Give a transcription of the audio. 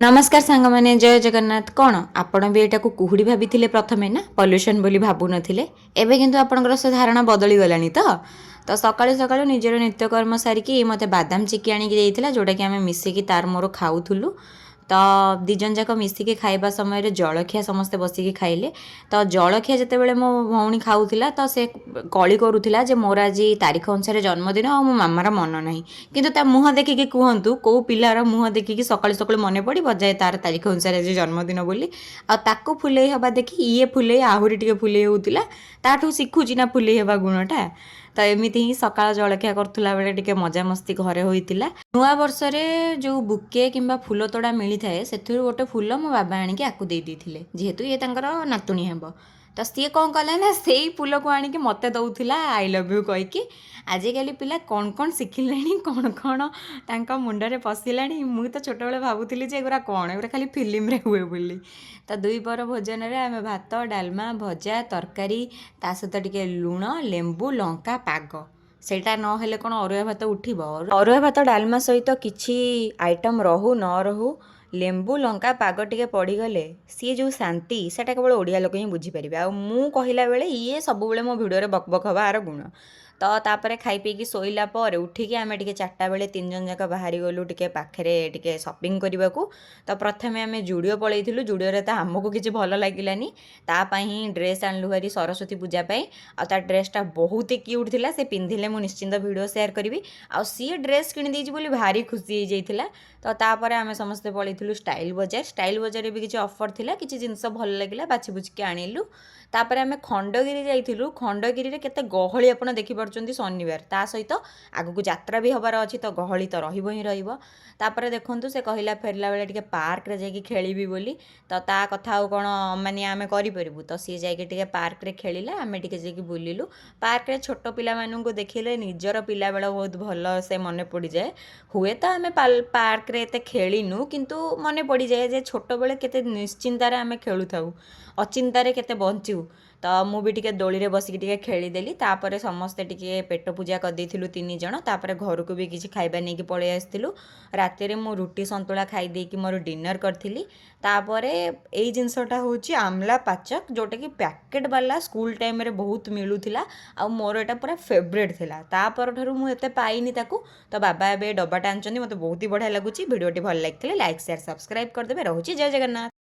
नमस्कार सांग माने जय जगन्नाथ। कौन आपण भी एटा को कुहुड़ी भाभी प्रथमे ना पॉल्यूशन बोली भाबु नथिले। एबे किंतु आपनकर से धारणा बदली गलानी तो सकाळु सकाळु निजर नित्यकर्म सारिकी मते बादाम चिकी आनिक देइथिला जोटा कि आमे मिसिकी तार मोर खाउथुलु। तो दिजन जाक मिसिकी खाइबा समय जलखिया समस्ते बसिकी खाइले। तो जलखिया जेतेबेले मो भौणी खाउथिला तो से कळी करूथिला जे मोर आज तारीख अनुसार जन्मदिन आ मो मामार मन नाही किंतु ता मुह देखिकी कहतु कौ पिलार मुह देखिकी सकाळु सकाळु मने पड़ी बजाय तार तारीख अनुसार आज जन्मदिन बोली आ ताको फुले हवा देखि ये फुले आहुरी टिके फुले होउतिला ताठू शिखुची ना फुले हवा गुणटा। तो एमती ही सकाळ जलखिया करूला बेले टिके मजामस्ती घरे होइतिला। नुआ वर्ष जो बुके किंबा फुल तोड़ा मिली थाए से गोटे फुल मो बाबा आणिकी आकु दे देथिले जेहेतु ये तांकर नातुणी हेबो। तो सी कौन कला ना से फुल को आणिकी मते दउथिला आई लव यू कहीकि। आजिकली पिला कौन कौन शिखिले कौन कौन तांका मुंडरे पशिलाणी मु तो छोट बेले भाबुथिली जे एगुरा कौन एगुरा खाली फिल्म रे हुए बोली। तो दुई पर भोजन रे आमे भात डालमा भजा तरकारी ता सहित टिके लुण लेंबू लंका पाग सेटा न हेले कौन अरुआ भात उठिबो। अरुआ भात डालमा सहित किछि आइटम रहू न रहू लेंबू लंका पाग टिके पड़गले सी जो शांति सेटा केवल ओडिया लोक ही बुझीपारे। आ मु कहला बेले ये सब बेले मो भिडियो बक बक हवा आर गुण। तो तापर खाई पीकी शोला पर उठिकी आम टे चार्टा बेले तीन जन जाक बाहरी गलु टे पाखे टे सपिंग करने को। तो प्रथमे आम जुड़ियो पलैलु जुड़ियो तो आमको किसी भल लगिलानी तापाई ड्रेस आणलु भारी सरस्वती पूजापाई आ ड्रेसटा बहुत ही क्यूट थिला से पिंधिले मु निश्चिंत वीडियो शेयर करी आ सी ड्रेस किणिदेची बोली भारी खुशी हो जाइथिला। तो तापर आम समस्ते पलैलु स्टाइल बजार भी किसी ऑफर थिला किसी जिनस भल लगिला बाछि बुझिकी आणिलु। तापर आम खंडगिरी जाइथिलु खंडगिरी रे केते गहली आपण देखि पारचंती शनिवार ता सहित आगु को यात्रा भी हबार अछि तो गहली तो रहिबो ही रहिबो। तापर देखंतु से कहिला फेरला बेले टिके पार्क रे जाइकी खेलिबी बोली तो ता कथा आ कोन माने आमे करि परिबु। तो सी जाइकी टिके पार्क रे खेलिला आमे टिके जाइकी बुलिलु। पार्क रे छोट पिला मानन को देखिले निजर पिला बेला बहुत भल से मने पड़ी जाए। हुए तो आमे पार्क रे एते खेलिनु किंतु मने पड़ी जाए जे छोट बेले केते निश्चिंतारे आमे खेलुथाउ अचिंतारे केते बंचू। तो मु भी टिके दोली रे बसिकी टिके खेलीदेली तापर समस्ते टिके पेट पूजा कर देइथिलु तीन जण। तापर घर को भी किसी खाइबा नहीं कि पळे आस्तिलु। राति रे मु रुटी संतुला खाई देकी मोर डिनर करथिली। तापर एई जिंसटा होची आमला पाचक जोटा कि पैकेट वाला स्कूल टाइम रे बहुत मिलुथिला आ मोर एटा पूरा फेवरेट थिला। तापर ठारू मु एते पाइनी ताकू। तो बाबा एबे डब्बाटा आनचंदी मते बहुत ही बढ़िया लागुची। वीडियोटी भल लागिथिले लाइक शेयर सब्सक्राइब कर देबे। रहूची जय जगन्नाथ।